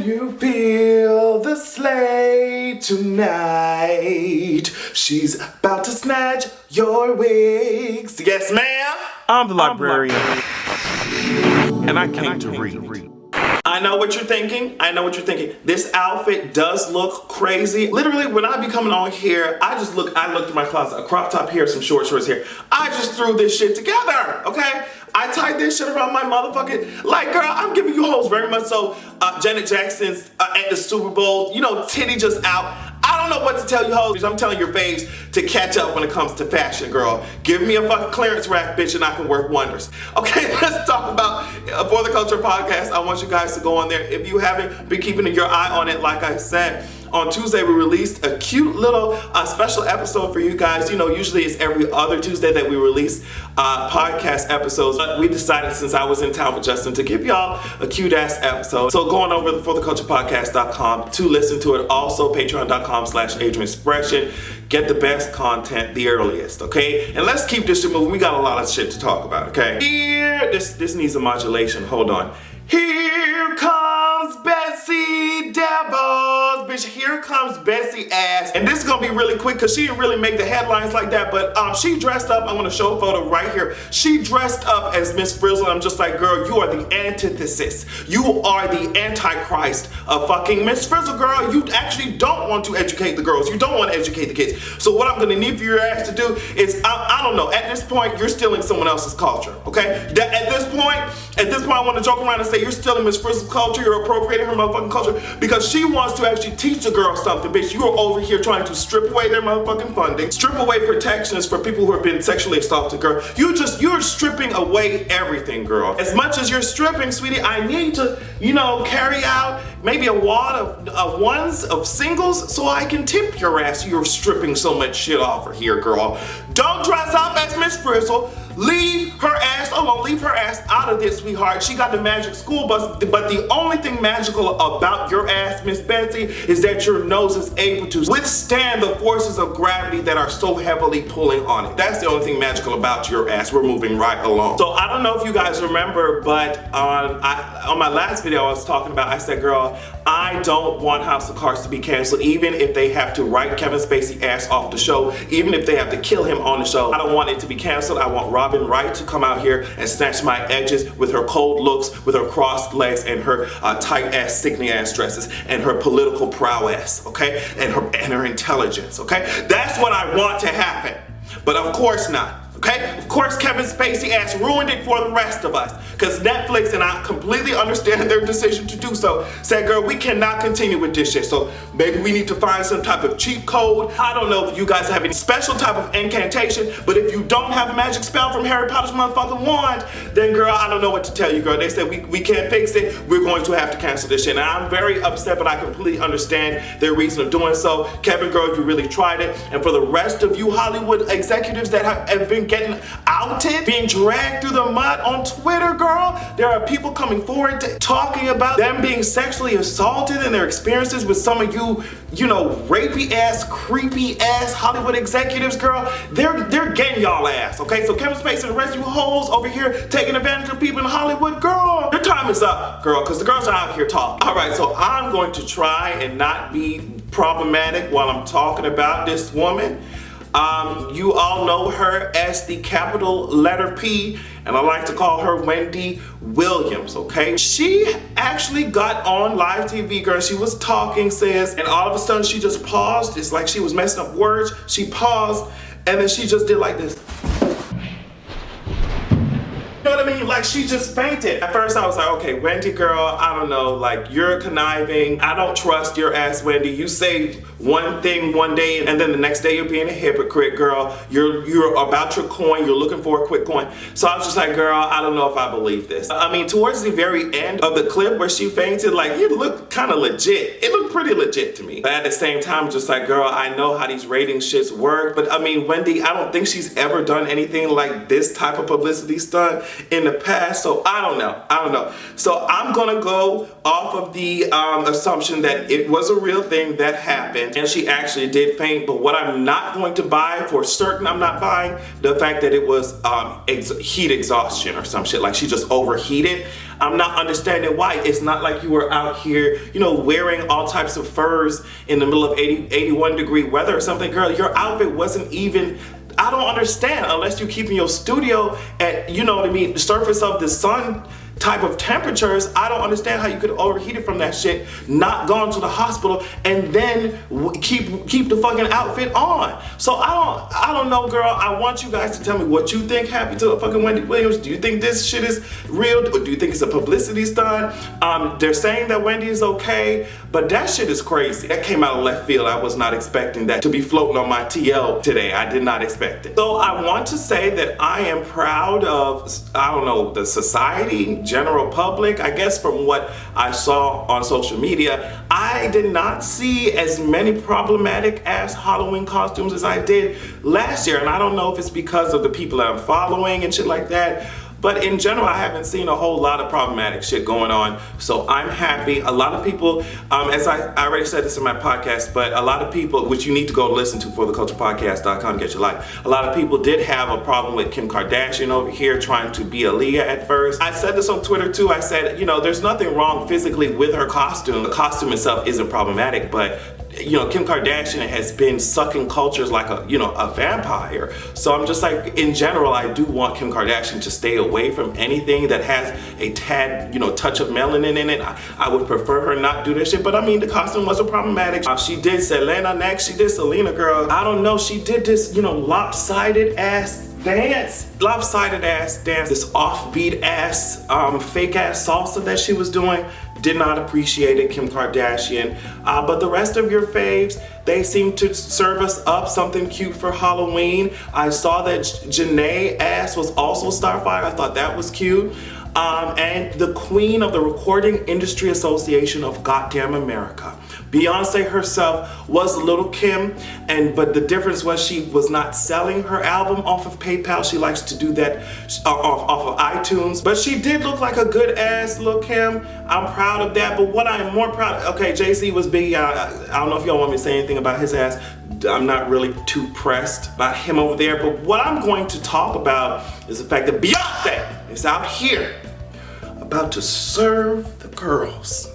you feel the sleigh tonight? She's about to snatch your wigs. Yes, ma'am. I'm the librarian, and I came to read. I know what you're thinking. This outfit does look crazy. Literally, when I be coming on here, I looked at my closet, a crop top here, some short shorts here. I just threw this shit together, okay? I tied this shit around my motherfucking, like, girl, I'm giving you hoes very much so. Janet Jackson's at the Super Bowl, you know, titty just out. I don't know what to tell you hoes. I'm telling your faves to catch up when it comes to fashion, girl. Give me a fucking clearance rack, bitch, and I can work wonders. Okay, let's talk about For the Culture podcast. I want you guys to go on there. If you haven't been keeping your eye on it, like I said, on Tuesday we released a cute little special episode for you guys. You know, usually it's every other Tuesday that we release podcast episodes, but we decided since I was in town with Justin to give y'all a cute ass episode. So going over to fortheculturepodcast.com to listen to it. Also patreon.com/AdrianExpression. Get the best content the earliest, okay? And let's keep this shit moving. We got a lot of shit to talk about, okay? Here, this needs a modulation. Hold on. Here comes Bessie Devils, bitch. Here comes Bessie ass. And this is gonna be really quick because she didn't really make the headlines like that, but she dressed up. I'm gonna show a photo right here. She dressed up as Miss Frizzle. I'm just like, girl, you are the antithesis. You are the antichrist of fucking Miss Frizzle, girl. You actually don't want to educate the girls. You don't want to educate the kids. So what I'm gonna need for your ass to do is, I don't know, at this point, you're stealing someone else's culture, okay? At this point, I want to joke around and say you're stealing Miss Frizzle's culture, you're appropriating her motherfucking culture because she wants to actually teach the girls something, bitch. You are over here trying to strip away their motherfucking funding, strip away protections for people who have been sexually assaulted, girl. You're stripping away everything, girl. As much as you're stripping, sweetie, I need to, you know, carry out maybe a wad of ones, of singles, so I can tip your ass. You're stripping so much shit off her here, girl. Don't dress up as Miss Frizzle. Leave her ass alone. Leave her ass out of this, sweetheart. She got the magic school bus, but the only thing magical about your ass, Miss Betsy, is that your nose is able to withstand the forces of gravity that are so heavily pulling on it. That's the only thing magical about your ass. We're moving right along. So I don't know if you guys remember, but on my last video I was talking about, I said, girl, I don't want House of Cards to be canceled, even if they have to write Kevin Spacey ass off the show, even if they have to kill him on the show. I don't want it to be canceled. I want Robin Wright to come out here and snatch my edges with her cold looks, with her crossed legs, and her tight ass, sickening ass dresses, and her political prowess, okay? And her intelligence, okay? That's what I want to happen. But of course not. Okay? Of course, Kevin Spacey ass ruined it for the rest of us. Because Netflix, and I completely understand their decision to do so, said, girl, we cannot continue with this shit. So maybe we need to find some type of cheat code. I don't know if you guys have any special type of incantation, but if you don't have a magic spell from Harry Potter's motherfucking wand, then girl, I don't know what to tell you, girl. They said we can't fix it. We're going to have to cancel this shit. And I'm very upset, but I completely understand their reason of doing so. Kevin, girl, you really tried it. And for the rest of you Hollywood executives that have been getting outed, being dragged through the mud on Twitter, girl. There are people coming forward talking about them being sexually assaulted and their experiences with some of you know, rapey ass, creepy ass Hollywood executives, girl. They're getting y'all ass, okay? So Kevin Spacey and the rest of you hoes over here taking advantage of people in Hollywood, girl. Your time is up, girl, because the girls are out here talking. All right, so I'm going to try and not be problematic while I'm talking about this woman. You all know her as the capital letter P, and I like to call her Wendy Williams, okay? She actually got on live TV, girl. She was talking, sis, and all of a sudden she just paused. It's like she was messing up words. She paused, and then she just did like this. You know what I mean? Like, she just fainted. At first I was like, okay, Wendy, girl, I don't know, like, you're conniving. I don't trust your ass, Wendy. You say one thing one day and then the next day you're being a hypocrite, girl. You're about your coin. You're looking for a quick coin. So I was just like, girl, I don't know if I believe this. I mean, towards the very end of the clip where she fainted, like, it looked kind of legit. It looked pretty legit to me. But at the same time, just like, girl, I know how these rating shits work. But I mean, Wendy, I don't think she's ever done anything like this type of publicity stunt in the past. So I don't know. So I'm gonna go off of the assumption that it was a real thing that happened and she actually did faint. But what I'm not going to buy, for certain I'm not buying, the fact that it was heat exhaustion or some shit, like she just overheated. I'm not understanding why. It's not like you were out here, you know, wearing all types of furs in the middle of 81 degree weather or something. Girl, your outfit wasn't even, I don't understand, unless you keep in your studio at, you know what I mean, the surface of the sun type of temperatures. I don't understand how you could overheat it from that shit, not gone to the hospital, and then keep the fucking outfit on. So I don't know, girl. I want you guys to tell me what you think happened to fucking Wendy Williams. Do you think this shit is real, or do you think it's a publicity stunt? They're saying that Wendy is okay, but that shit is crazy. That came out of left field. I was not expecting that to be floating on my TL today. I did not expect it. So I want to say that I am proud of, I don't know, the society, general public. I guess from what I saw on social media, I did not see as many problematic ass Halloween costumes as I did last year. And I don't know if it's because of the people that I'm following and shit like that, but in general, I haven't seen a whole lot of problematic shit going on. So I'm happy. A lot of people, as I already said this in my podcast, but a lot of people, which you need to go listen to, fortheculturepodcast.com to get your life. A lot of people did have a problem with Kim Kardashian over here trying to be Aaliyah at first. I said this on Twitter too. I said, you know, there's nothing wrong physically with her costume. The costume itself isn't problematic, but you know, Kim Kardashian has been sucking cultures like a vampire. So I'm just like, in general, I do want Kim Kardashian to stay away from anything that has a tad, touch of melanin in it. I would prefer her not do that shit. But I mean, the costume wasn't problematic. She did Selena next. She did Selena, girl. I don't know. She did this, lopsided ass dance, this offbeat ass, fake ass salsa that she was doing. Did not appreciate it, Kim Kardashian. But the rest of your faves, they seem to serve us up something cute for Halloween. I saw that Janae ass was also Starfire. I thought that was cute. And the queen of the Recording Industry Association of Goddamn America, Beyonce herself, was Little Kim, but the difference was she was not selling her album off of PayPal. She likes to do that off of iTunes, but she did look like a good ass Lil' Kim. I'm proud of that, but what I am more proud of, okay, Jay-Z was big. I don't know if y'all want me to say anything about his ass. I'm not really too pressed about him over there, but what I'm going to talk about is the fact that Beyonce is out here about to serve the girls.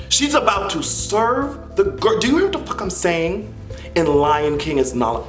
She's about to serve the girl. Do you hear what the fuck I'm saying? In Lion King is Nala.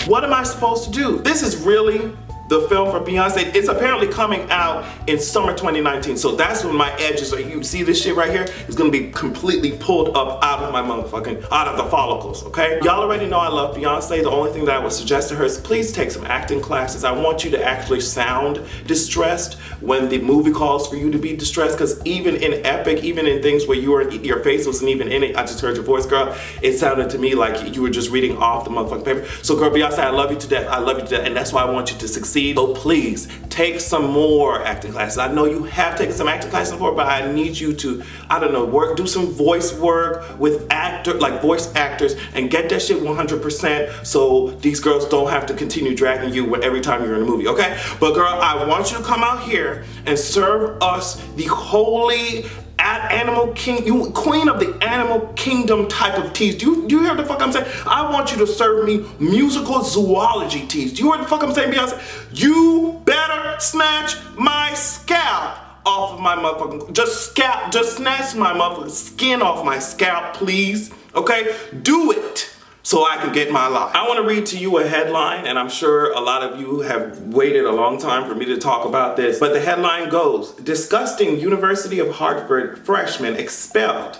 What am I supposed to do? This is really the film for Beyonce. It's apparently coming out in summer 2019. So that's when my edges are. You see this shit right here? It's gonna be completely pulled up out of my out of the follicles, okay? Y'all already know I love Beyonce. The only thing that I would suggest to her is please take some acting classes. I want you to actually sound distressed when the movie calls for you to be distressed, because even in Epic, even in things where your face wasn't even in it, I just heard your voice, girl, it sounded to me like you were just reading off the motherfucking paper. So girl, Beyonce, I love you to death. I love you to death, and that's why I want you to succeed. So please take some more acting classes. I know you have taken some acting classes before, but I need you to, do some voice work with voice actors, and get that shit 100% so these girls don't have to continue dragging you every time you're in a movie, okay? But girl, I want you to come out here and serve us the holy animal king, queen of the animal kingdom type of teas. Do you hear what the fuck I'm saying? I want you to serve me musical zoology teas. Do you hear what the fuck I'm saying, Beyonce? You better snatch my scalp off of my motherfucking, just snatch my motherfucking skin off my scalp, please. Okay? Do it so I can get my life. I want to read to you a headline, and I'm sure a lot of you have waited a long time for me to talk about this, but the headline goes, disgusting University of Hartford freshman expelled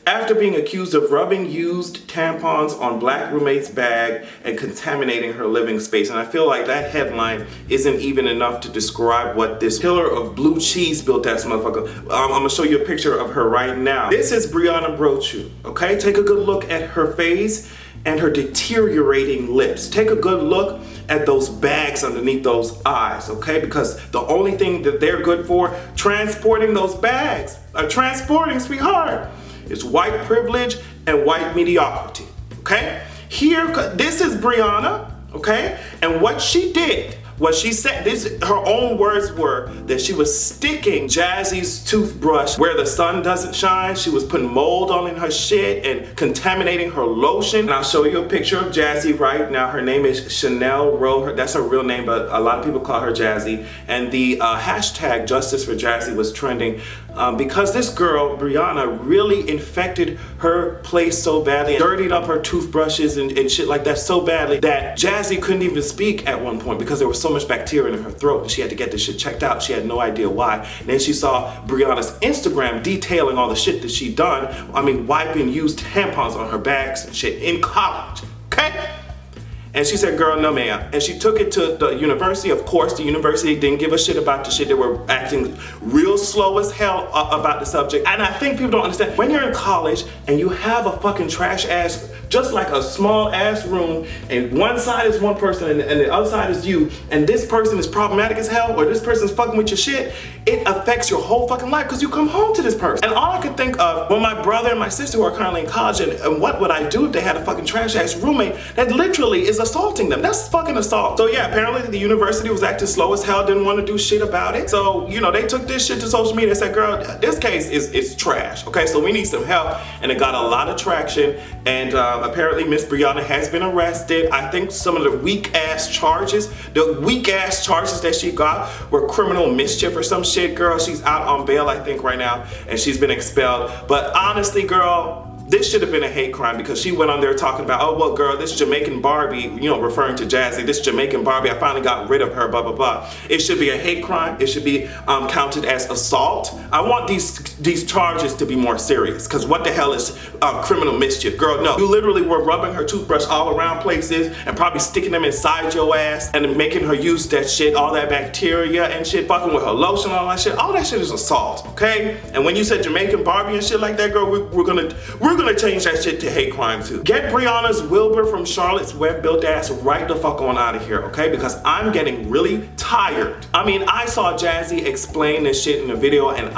after being accused of rubbing used tampons on black roommate's bag and contaminating her living space. And I feel like that headline isn't even enough to describe what this pillar of blue cheese built ass motherfucker. I'm gonna show you a picture of her right now. This is Brianna Brochu, okay? Take a good look at her face and her deteriorating lips. Take a good look at those bags underneath those eyes, okay? Because the only thing that they're good for, transporting those bags, sweetheart, is white privilege and white mediocrity, okay? Here, this is Brianna, okay? And what she did What she said, her own words were that she was sticking Jazzy's toothbrush where the sun doesn't shine. She was putting mold on in her shit and contaminating her lotion. And I'll show you a picture of Jazzy right now. Her name is Chanel Rowe. That's her real name, but a lot of people call her Jazzy. And the hashtag Justice for Jazzy was trending because this girl, Brianna, really infected her place so badly and dirtied up her toothbrushes and shit like that so badly that Jazzy couldn't even speak at one point because there was so much bacteria in her throat and she had to get this shit checked out. She had no idea why. And then she saw Brianna's Instagram detailing all the shit that she'd done. I mean, wiping used tampons on her bags and shit in college, okay? And she said, girl, no ma'am. And she took it to the university. Of course, the university didn't give a shit about the shit. They were acting real slow as hell about the subject. And I think people don't understand. When you're in college and you have a fucking trash ass, just like a small ass room, and one side is one person and the other side is you, and this person is problematic as hell, or this person's fucking with your shit, it affects your whole fucking life because you come home to this person. And all I could think of, well, my brother and my sister who are currently in college, and what would I do if they had a fucking trash ass roommate that literally is assaulting them? That's fucking assault. So yeah, apparently the university was acting slow as hell, didn't want to do shit about it. So, you know, they took this shit to social media and said, girl, this case is trash, okay? So we need some help. And it got a lot of traction. And apparently Miss Brianna has been arrested. I think some of the weak ass charges that she got were criminal mischief or some shit, girl. She's out on bail, I think, right now, and she's been expelled. But honestly, girl, this should have been a hate crime because she went on there talking about, oh, well, girl, this Jamaican Barbie, you know, referring to Jazzy, this Jamaican Barbie, I finally got rid of her, blah, blah, blah. It should be a hate crime. It should be counted as assault. I want these charges to be more serious because what the hell is criminal mischief? Girl, no. You literally were rubbing her toothbrush all around places and probably sticking them inside your ass and then making her use that shit, all that bacteria and shit, fucking with her lotion, all that shit. All that shit is assault, okay? And when you said Jamaican Barbie and shit like that, girl, we're gonna change that shit to hate crime too. Get Brianna's Wilbur from Charlotte's Web built ass right the fuck on out of here, okay? Because I'm getting really tired. I mean, I saw Jazzy explain this shit in a video and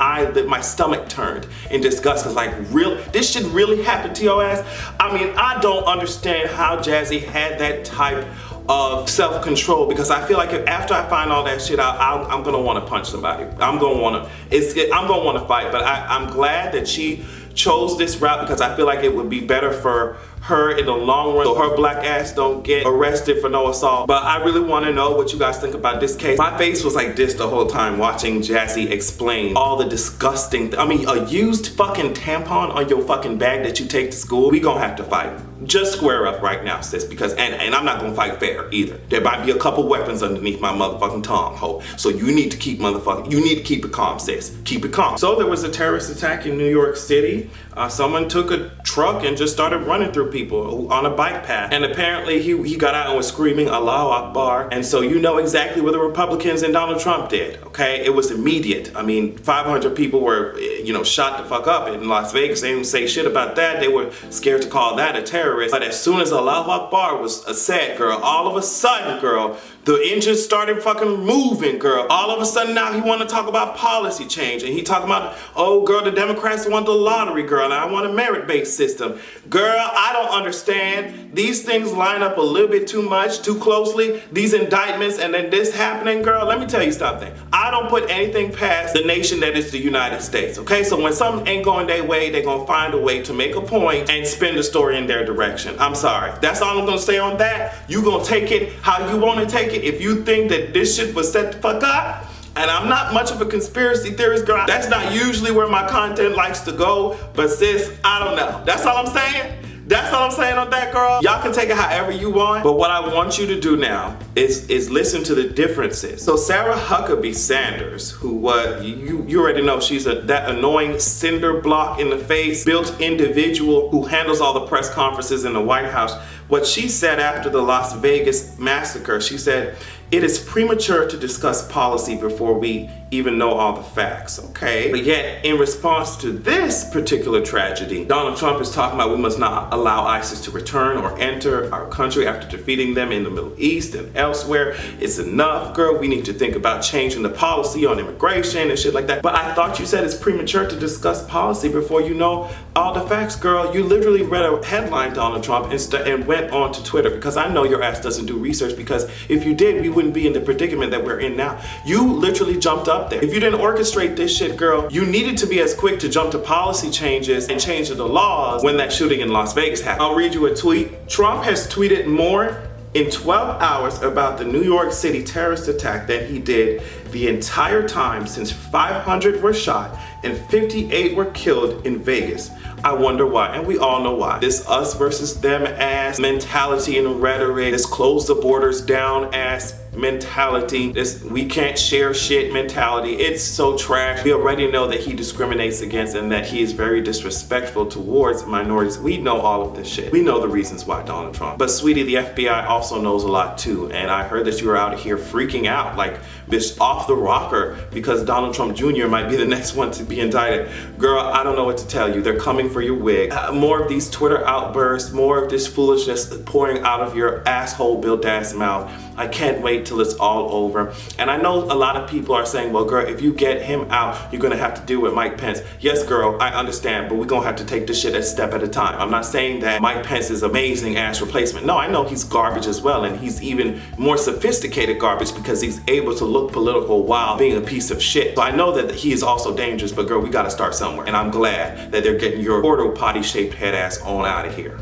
my stomach turned in disgust because like, this shit really happened to your ass? I mean, I don't understand how Jazzy had that type of self-control because I feel like after I find all that shit out, I'm gonna want to punch somebody. I'm gonna want to fight. But I'm glad that she chose this route because I feel like it would be better for her in the long run so her black ass don't get arrested for no assault. But I really want to know what you guys think about this case. My face was like this the whole time watching Jazzy explain all the disgusting, I mean, a used fucking tampon on your fucking bag that you take to school. We gonna have to fight. Just square up right now, sis, because, and I'm not gonna fight fair either. There might be a couple weapons underneath my motherfucking tongue, ho. So you need to keep it calm, sis. Keep it calm. So there was a terrorist attack in New York City. Someone took a truck and just started running through people on a bike path. And apparently he got out and was screaming Allahu Akbar. And so you know exactly what the Republicans and Donald Trump did, okay? It was immediate. I mean, 500 people were, you know, shot the fuck up in Las Vegas. They didn't say shit about that. They were scared to call that a terrorist. But as soon as Allahu Akbar was said, girl, all of a sudden, girl, the engines started fucking moving, girl. All of a sudden now he want to talk about policy change. And he talking about, oh, girl, the Democrats want the lottery, girl, and I want a merit-based system. Girl, I don't understand. These things line up a little bit too much, too closely. These indictments and then this happening, girl, let me tell you something. I don't put anything past the nation that is the United States, okay? So when something ain't going their way, they're going to find a way to make a point and spin the story in their direction. I'm sorry. That's all I'm going to say on that. You going to take it how you want to take it. If you think that this shit was set the fuck up, and I'm not much of a conspiracy theorist, girl, that's not usually where my content likes to go, but sis, I don't know. That's all I'm saying. That's all I'm saying on that, girl. Y'all can take it however you want, but what I want you to do now is listen to the differences. So Sarah Huckabee Sanders, who you already know, she's that annoying cinder block in the face, built individual who handles all the press conferences in the White House. What she said after the Las Vegas massacre, she said, it is premature to discuss policy before we even know all the facts, okay? But yet, in response to this particular tragedy, Donald Trump is talking about we must not allow ISIS to return or enter our country after defeating them in the Middle East and elsewhere. It's enough, girl. We need to think about changing the policy on immigration and shit like that. But I thought you said it's premature to discuss policy before you know all the facts, girl. You literally read a headline, Donald Trump, and went on to Twitter, because I know your ass doesn't do research, because if you did, we wouldn't be in the predicament that we're in now. You literally jumped up there. If you didn't orchestrate this shit, girl, you needed to be as quick to jump to policy changes and change the laws when that shooting in Las Vegas happened. I'll read you a tweet. Trump has tweeted more in 12 hours about the New York City terrorist attack than he did the entire time since 500 were shot and 58 were killed in Vegas. I wonder why, and we all know why. This us versus them ass mentality and rhetoric, this close the borders down ass mentality, this we can't share shit mentality. It's so trash. We already know that he discriminates against and that he is very disrespectful towards minorities. We know all of this shit. We know the reasons why, Donald Trump. But sweetie, the FBI also knows a lot too, and I heard that you were out here freaking out like bitch off the rocker because Donald Trump Jr. might be the next one to be indicted. Girl, I don't know what to tell you. They're coming for your wig. More of these Twitter outbursts, more of this foolishness pouring out of your asshole built ass mouth. I can't wait till it's all over. And I know a lot of people are saying, well, girl, if you get him out, you're gonna have to deal with Mike Pence. Yes, girl, I understand, but we're gonna have to take this shit a step at a time. I'm not saying that Mike Pence is amazing ass replacement. No, I know he's garbage as well, and he's even more sophisticated garbage because he's able to look political while being a piece of shit. So I know that he is also dangerous, but girl, we gotta start somewhere. And I'm glad that they're getting your portal potty shaped head ass on out of here.